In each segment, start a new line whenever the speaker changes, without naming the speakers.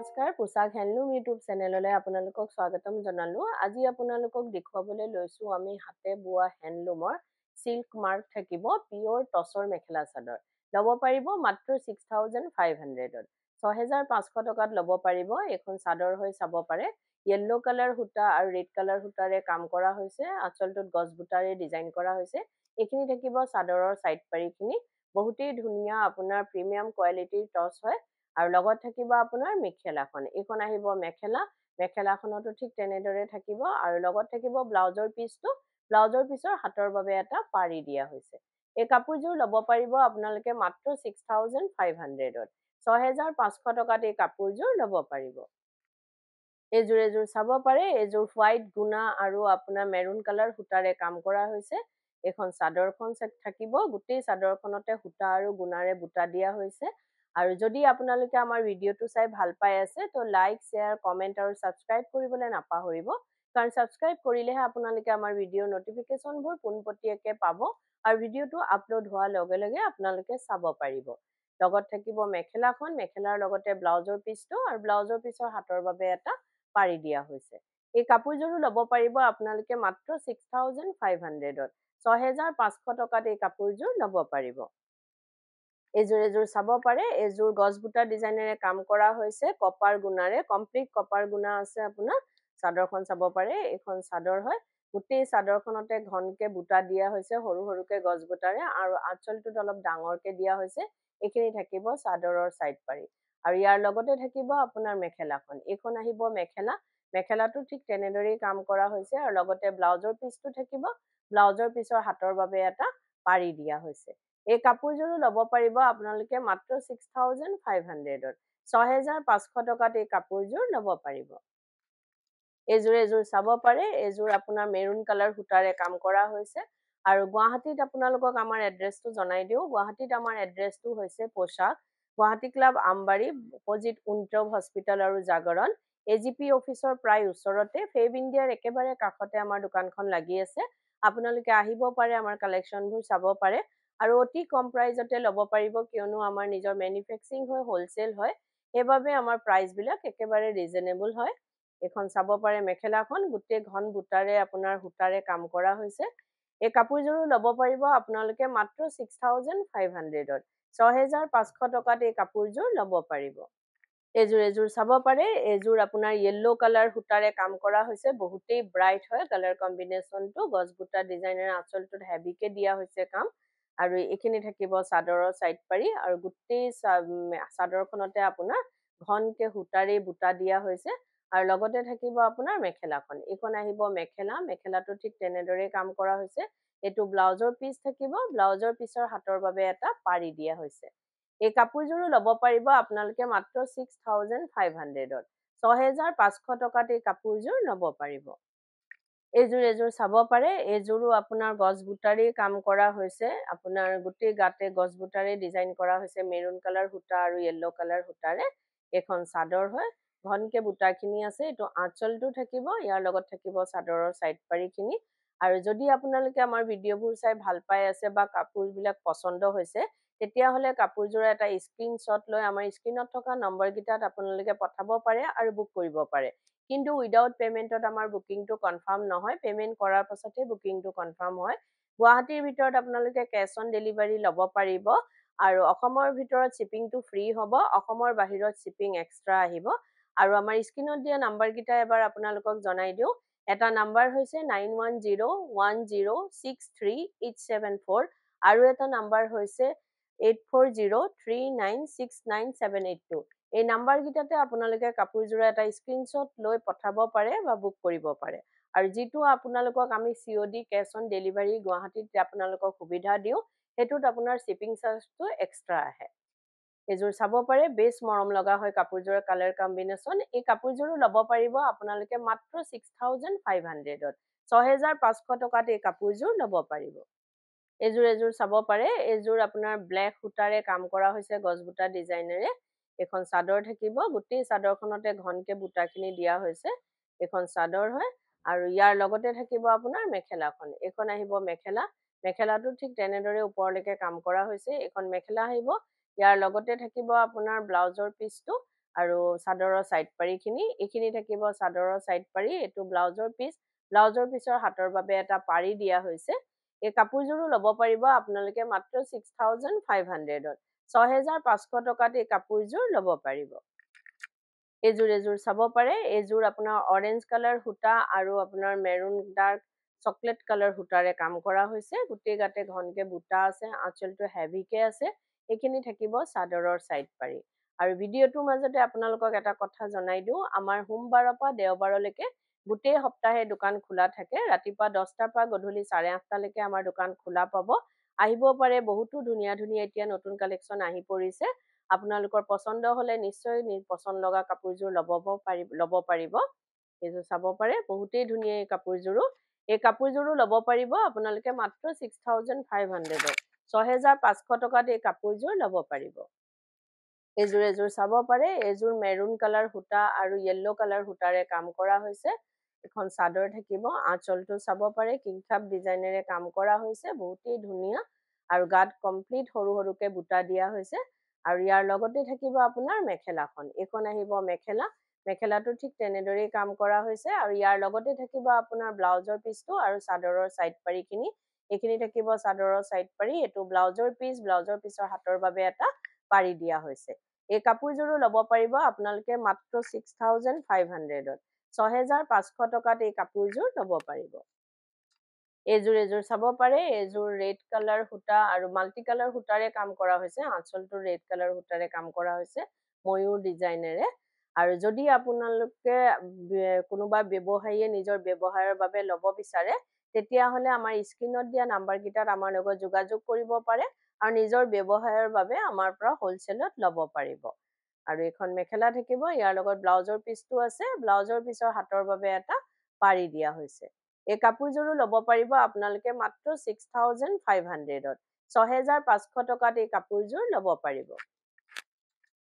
নমস্কাৰ পোছাক handloom YouTube চেনেললৈ আপোনালোকক স্বাগতম জনালো। আজি আপোনালোকক দেখুৱাবলৈ লৈছো আমি হাতে বোৱা হেণ্ডলুমৰ সিল্ক মাৰ্ক থাকিব পিয়ৰ টছৰ মেখেলা চাদৰ। ল'ব পাৰিব মাত্ৰ 6500ত। 6500 টকাত ল'ব পাৰিব। এখন চাদৰ হৈ চাব পাৰে। য়েল্লো কালাৰ সূতা আৰু ৰেড কালাৰ সূতাৰে কাম কৰা হৈছে। আঁচলটোত গছ বুটাৰে ডিজাইন কৰা হৈছে। এইখিনি থাকিব চাদৰৰ সাইড পাৰিখিনি। বহুতেই ধুনীয়া আপোনাৰ প্ৰিমিয়াম কোৱালিটিৰ টছ হয়। আৰু লগত থাকিব আপোনাৰ মেখেলাখন। এইখন আহিব মেখেলা। মেখেলাখনতো ঠিক তেনেদৰে থাকিব আৰু লগত থাকিব ব্লাউজৰ পিচটো। ব্লাউজৰ পিচৰ হাতৰ বাবে এটা পাৰি দিয়া হৈছে। এই কাপোৰযোৰ ল'ব পাৰিব আপোনালোকে মাত্ৰ 6500ত। 6500 টকাত এই কাপোৰযোৰ ল'ব পাৰিব। এযোৰ চাব পাৰে। এযোৰ হোৱাইট গুণা আৰু আপোনাৰ মেৰুন কালাৰ সূতাৰে কাম কৰা হৈছে। এখন চাদৰখন থাকিব। গোটেই চাদৰখনতে সূতা আৰু গুণাৰে বুটা দিয়া হৈছে। আৰু যদি আপোনালোকে আমাৰ ভিডিঅ'টো চাই ভাল পাই আছে তো লাইক শ্বেয়াৰ কমেণ্ট আৰু ছাবস্ক্ৰাইব কৰিবলৈ নাপাহৰিব। কাৰণ ছাবস্ক্ৰাইব কৰিলেহে আপোনালোকে আমাৰ ভিডিঅ'ৰ নটিফিকেশ্যনবোৰ পোনপটীয়াকৈ পাব আৰু ভিডিঅ'টো আপলোড হোৱাৰ লগে লগে আপোনালোকে চাব পাৰিব। লগত থাকিব মেখেলাখন। মেখেলাৰ লগতে ব্লাউজৰ পিচটো আৰু ব্লাউজৰ পিচৰ হাতৰ বাবে এটা পাৰি দিয়া হৈছে। এই কাপোৰযোৰো ল'ব পাৰিব আপোনালোকে মাত্ৰ 6500ত। 6500 টকাত এই কাপোৰযোৰ ল'ব পাৰিব। এযোৰ চাব পাৰে। এযোৰ গছ বুটা ডিজাইনেৰে কাম কৰা হৈছে কপাৰ গুণাৰে। কমপ্লিট কপাৰ গুণা আছে আপোনাৰ। চাদৰখন চাব পাৰে। এইখন চাদৰ হয়। গোটেই চাদৰখনতে ঘনকে বুটা দিয়া হৈছে সৰু সৰুকে গছ বুটাৰে আৰু আঁচলটোত অলপ ডাঙৰকে দিয়া হৈছে। এইখিনি থাকিব চাদৰৰ সাইড পাৰি। আৰু ইয়াৰ লগতে থাকিব আপোনাৰ মেখেলাখন। এইখন আহিব মেখেলা। মেখেলাটো ঠিক তেনেদৰেই কাম কৰা হৈছে আৰু লগতে ব্লাউজৰ পিচটো থাকিব। ব্লাউজৰ পিচৰ হাতৰ বাবে এটা পাৰি দিয়া হৈছে। এই কাপোৰযোৰো ল'ব পাৰিব আপোনালোকে মাত্ৰ 6500ত। 6500 টকাত এই কাপোৰযোৰ ল'ব পাৰিব। এযোৰ চাব পাৰে। এযোৰ আপোনাৰ মেৰুন কালাৰ সূতাৰে কাম কৰা হৈছে। আৰু গুৱাহাটীত আপোনালোকক আমাৰ এড্ৰেছটো জনাই দিওঁ। গুৱাহাটীত আমাৰ এড্ৰেছটো হৈছে Poshak Guwahati club Ambari opposite Winthrop hospital আৰু জাগৰণ। AGP অফিচৰ প্ৰায় ওচৰতে ফেব ইণ্ডিয়াৰ একেবাৰে কাষতে আমাৰ দোকানখন লাগি আছে। আপোনালোকে আহিব পাৰে, আমাৰ কালেকশ্যনবোৰ চাব পাৰে আৰু অতি কম প্ৰাইজতে ল'ব পাৰিব কিয়নো আমাৰ নিজৰ মেনুফেকচাৰিং হয়, হোলচেল হয়। সেইবাবে আমাৰ প্ৰাইচবিলাক একেবাৰে ৰিজনেবল হয়। এখন চাব পাৰে মেখেলাখন। গোটেই ঘন বুটাৰে আপোনাৰ সূতাৰে কাম কৰা হৈছে। এই কাপোৰযোৰো ল'ব পাৰিব আপোনালোকে মাত্ৰ 6500ত। 6500 টকাত এই কাপোৰযোৰ ল'ব পাৰিব। এযোৰ চাব পাৰে। এযোৰ আপোনাৰ য়েল্লো কালাৰ সূতাৰে কাম কৰা হৈছে। বহুতেই ব্ৰাইট হয় কালাৰ কম্বিনেশ্যনটো। গছ বুটা ডিজাইনেৰে আঁচলটোত হেভিকে দিয়া হৈছে কাম। আৰু এইখিনি থাকিব চাদৰৰ সাইড পাৰি আৰু গোটেই চাদৰখনতে আপোনাৰ ঘনকে সূতাৰে বুটা দিয়া হৈছে। আৰু লগতে থাকিব আপোনাৰ মেখেলাখন। এইখন আহিব মেখেলা। মেখেলাটো ঠিক তেনেদৰে কাম কৰা হৈছে। এইটো ব্লাউজৰ পিচ থাকিব। ব্লাউজৰ পিচৰ হাতৰ বাবে এটা পাৰি দিয়া হৈছে। এই কাপোৰযোৰো ল'ব পাৰিব আপোনালোকে মাত্ৰ 6500ত। 6500 টকাত এই কাপোৰযোৰ ল'ব পাৰিব। এযোৰ চাব পাৰে। এযোৰো আপোনাৰ গছ বুটাৰেই কাম কৰা হৈছে। আপোনাৰ গোটেই গাতে গছ বুটাৰে ডিজাইন কৰা হৈছে মেৰুন কালাৰ সূতা আৰু য়েল্লো কালাৰ সূতাৰে। এখন চাদৰ হয়। ঘনকে বুটাখিনি আছে। এইটো আঁচলটো থাকিব। ইয়াৰ লগত থাকিব চাদৰৰ সাইড পাৰিখিনি। আৰু যদি আপোনালোকে আমাৰ ভিডিঅ'বোৰ চাই ভাল পাই আছে বা কাপোৰবিলাক পচন্দ হৈছে তেতিয়াহ'লে কাপোৰযোৰৰ এটা স্ক্ৰীনশ্বট লৈ আমাৰ স্ক্ৰীনত থকা নম্বৰকেইটাত আপোনালোকে পঠাব পাৰে আৰু বুক কৰিব পাৰে। কিন্তু উইদাউট পেমেণ্টত আমাৰ বুকিংটো কনফাৰ্ম নহয়। পেমেণ্ট কৰাৰ পাছতহে বুকিংটো কনফাৰ্ম হয়। গুৱাহাটীৰ ভিতৰত আপোনালোকে কেছ অন ডেলিভাৰী ল'ব পাৰিব আৰু অসমৰ ভিতৰত শ্বিপিংটো ফ্ৰী হ'ব। অসমৰ বাহিৰত শ্বিপিং এক্সট্ৰা আহিব। আৰু আমাৰ স্ক্ৰীনত দিয়া নাম্বাৰকেইটা এবাৰ আপোনালোকক জনাই দিওঁ। এটা নাম্বাৰ হৈছে 9101063874 আৰু এটা নাম্বাৰ হৈছে 8403969782। এই নাম্বাৰকেইটাতে আপোনালোকে কাপোৰযোৰৰ এটা স্ক্ৰীনশ্বট লৈ পঠাব পাৰে বা বুক কৰিব পাৰে। আৰু যিটো আপোনালোকক আমি COD কেছ অন ডেলিভাৰী গুৱাহাটীত আপোনালোকক সুবিধা দিওঁ সেইটোত আপোনাৰ শ্বিপিং চাৰ্জটো এক্সট্ৰা আহে। এযোৰ চাব পাৰে। বেছ মৰম লগা হয় কাপোৰযোৰৰ কালাৰ কম্বিনেশ্যন। এই কাপোৰযোৰো ল'ব পাৰিব আপোনালোকে মাত্ৰ 6500ত। 6500 টকাত এই কাপোৰযোৰ ল'ব পাৰিব। এযোৰ চাব পাৰে। এযোৰ আপোনাৰ ব্লেক সূতাৰে কাম কৰা হৈছে গছ বুটা ডিজাইনেৰে। এখন চাদৰ থাকিব। গোটেই চাদৰখনতে ঘনকে বুটাখিনি দিয়া হৈছে। এখন চাদৰ হয় আৰু ইয়াৰ লগতে থাকিব আপোনাৰ মেখেলাখন। এইখন আহিব মেখেলা। মেখেলাটো ঠিক তেনেদৰে ওপৰলৈকে কাম কৰা হৈছে। এইখন মেখেলা আহিব। ইয়াৰ লগতে থাকিব আপোনাৰ ব্লাউজৰ পিচটো আৰু চাদৰৰ সাইড পাৰিখিনি এইখিনি থাকিব চাদৰৰ সাইড পাৰি এটো ব্লাউজৰ পিছৰ হাতৰ বাবে এটা পাৰি দিয়া হৈছে এই কাপোৰযোৰো ল'ব পাৰিব আপোনালোকে মাত্ৰ 6500 6500 টকাত এই কাপোৰযোৰ ল'ব পাৰিব এজোৰ চাব পাৰে এজোৰ আপোনাৰ অৰেঞ্জ কালাৰ সূতা আৰু আপোনাৰ মেৰুন ডাৰ্ক চকলেট কালাৰ সূতাৰে কাম কৰা হৈছে গুটেই গাতে ঘনকে বুটা আছে আঁচলটো হেভিকে আছে এইখিনি থাকিব চাদৰৰ সাইড পাৰি আৰু ভিডিঅ'টোৰ মাজতে আপোনালোকক এটা কথা জনাই দিও আমাৰ সোমবাৰৰ পৰা দেওবাৰলৈকে গোটেই সপ্তাহে দোকান খোলা থাকে ৰাতিপুৱা 10টাৰ পৰা গধূলি 8:30 লৈকে আমাৰ দোকান খোলা পাব আহিব পাৰে বহুতো ধুনীয়া ধুনীয়া এতিয়া নতুন কালেকচন আহি পৰিছে আপোনালোকৰ পছন্দ হলে নিশ্চয় পছন্দ লগা কাপোৰযোৰ ল'ব পাৰিব এইযোৰ চাব পাৰে বহুতেই ধুনীয়া এই কাপোৰযোৰো ল'ব পাৰিব আপোনালোকে মাত্ৰ 6500 6500 টকাত এই কাপোৰযোৰ ল'ব পাৰিব এজোৰ চাব পাৰে এজোৰ মেৰুন কালাৰ সূতা আৰু ইয়েলো কালাৰ সূতাৰে কাম কৰা হৈছে এখন চাদৰ থাকিব আঁচলটো চাব পাৰে কিংখাপ ডিজাইনেৰে কাম কৰা হৈছে বহুতেই ধুনীয়া আৰু গাত কমপ্লিট সৰু সৰুকে বুটা দিয়া হৈছে আৰু ইয়াৰ লগতে থাকিব আপোনাৰ মেখেলাখন এখন আহিব মেখেলাটো ঠিক তেনেদৰেই কাম কৰা হৈছে আৰু ইয়াৰ লগতে থাকিব আপোনাৰ ব্লাউজৰ পিছটো আৰু চাদৰৰ সাইড পাৰিখিনি এইখিনি থাকিব চাদৰৰ সাইড পাৰি এটো ব্লাউজৰ পিছৰ হাতৰ বাবে এটা পাৰি দিয়া হৈছে এই কাপোৰযোৰো ল'ব পাৰিব আপোনালোকে মাত্ৰ 6500 6500 টকাত এই কাপোৰযোৰ ল'ব পাৰিব এজোৰ চাব পাৰে এজোৰ ৰেড কালাৰ সূতা আৰু মাল্টি কালাৰ সূতাৰে কাম কৰা হৈছে আঁচলটো ৰেড কালাৰ সূতাৰে কাম কৰা হৈছে ময়ূৰ ডিজাইনেৰে আৰু যদি আপোনালোকে কোনোবা ব্যৱসায়ীয়ে নিজৰ ব্যৱহাৰৰ বাবে ল'ব বিচাৰে তেতিয়া হলে আমাৰ স্ক্ৰিনত দিয়া নাম্বাৰ কিটাত আমাৰ লগত যোগাযোগ কৰিব পাৰে আৰু নিজৰ ব্যৱসায়ৰ বাবে আমাৰ পৰা হোলসেলত ল'ব পাৰিব আৰু এখন মেখেলা থাকিব ইয়াৰ লগত ব্লাউজৰ পিছটো আছে ব্লাউজৰ পিছৰ হাতৰ বাবে এটা পাৰি দিয়া হৈছে এই কাপোৰযোৰো ল'ব পাৰিব আপোনালোকে মাত্ৰ 6500 6500 টকাত এই কাপোৰযোৰ ল'ব পাৰিব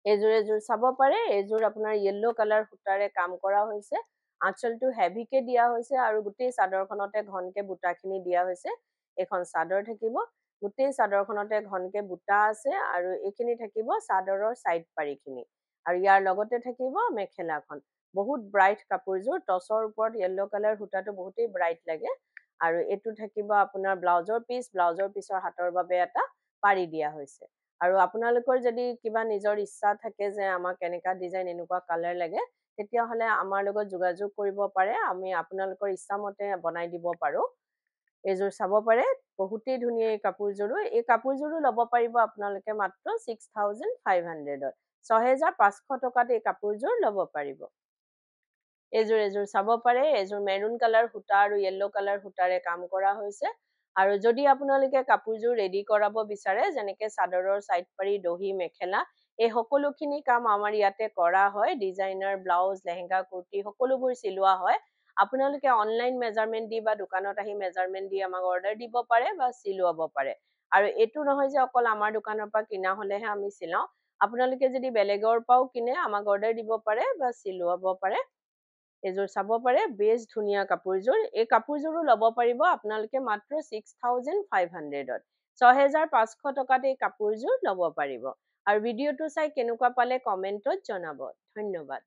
এজোৰ চাব পাৰে এজোৰ আপোনাৰ ইয়েলো কালাৰ সূতাৰে কাম কৰা হৈছে আঁচলটো হেভিকে দিয়া হৈছে আৰু গোটেই চাদৰখনতে ঘনকে বুটাখিনি দিয়া হৈছে এখন চাদৰ থাকিব গোটেই চাদৰখনতে ঘনকে বুটা আছে আৰু এইখিনি থাকিব চাদৰৰ সাইড পাৰিখিনি আৰু ইয়াৰ লগতে থাকিব মেখেলাখন বহুত ব্ৰাইট কাপোৰযোৰ টছৰ ওপৰত ইয়েলো কালাৰ সূতাটো বহুতেই ব্ৰাইট লাগে আৰু এটো থাকিব আপোনাৰ ব্লাউজৰ পিছৰ হাতৰ বাবে এটা পাৰি দিয়া হৈছে আৰু আপোনালোকৰ যদি কিবা নিজৰ ইচ্ছা থাকে যে আমাক কেনেকা ডিজাইন এনেকুৱা কালাৰ লাগে তেতিয়া হলে আমাৰ লগত যোগাযোগ কৰিব পাৰে আমি আপোনালোকৰ ইচ্ছা মতে বনাই দিব পাৰো এজোৰ চাব পাৰে বহুতেই ধুনীয়া এই কাপোৰযোৰো ল'ব পাৰিব আপোনালোকে মাত্ৰ 6500 6500 টকাত এই কাপোৰযোৰ ল'ব পাৰিব এজোৰ চাব পাৰে এজোৰ মেৰুন কালাৰ সূতা আৰু ইয়েলো কালাৰ সূতাৰে কাম কৰা হৈছে আৰু যদি আপোনালোকে কাপোৰযোৰ ৰেডি কৰাব বিচাৰে যেনেকে চাদৰৰ সাইড পাৰি দহি মেখেলা এই সকলোখিনি কাম আমাৰ ইয়াতে কৰা হয় ডিজাইনাৰ ব্লাউজ লেহেঙ্গা কুৰ্তি সকলোবোৰ চিলোৱা হয় আপোনালোকে অনলাইন মেজাৰমেন্ট দি বা দোকানত আহি মেজাৰমেন্ট দি আমাক অৰ্ডাৰ দিব পাৰে বা চিলোৱাব পাৰে আৰু এটো নহয় যে অকল আমাৰ দোকানৰ পৰা কিনা হলেহে আমি চিলাও আপোনালোকে যদি বেলেগৰ পাও কিনে আমাক অৰ্ডাৰ দিব পাৰে বা চিলোৱাব পাৰে এজোৰ চাব পাৰে বেছ ধুনীয়া কাপোৰযোৰ এই কাপোৰযোৰো ল'ব পাৰিব আপোনালোকে মাত্ৰ 6500 6500 টকাত এই কাপোৰযোৰ ল'ব পাৰিব আৰু ভিডিঅ'টো চাই কেনেকুৱা পালে কমেন্টত জনাব ধন্যবাদ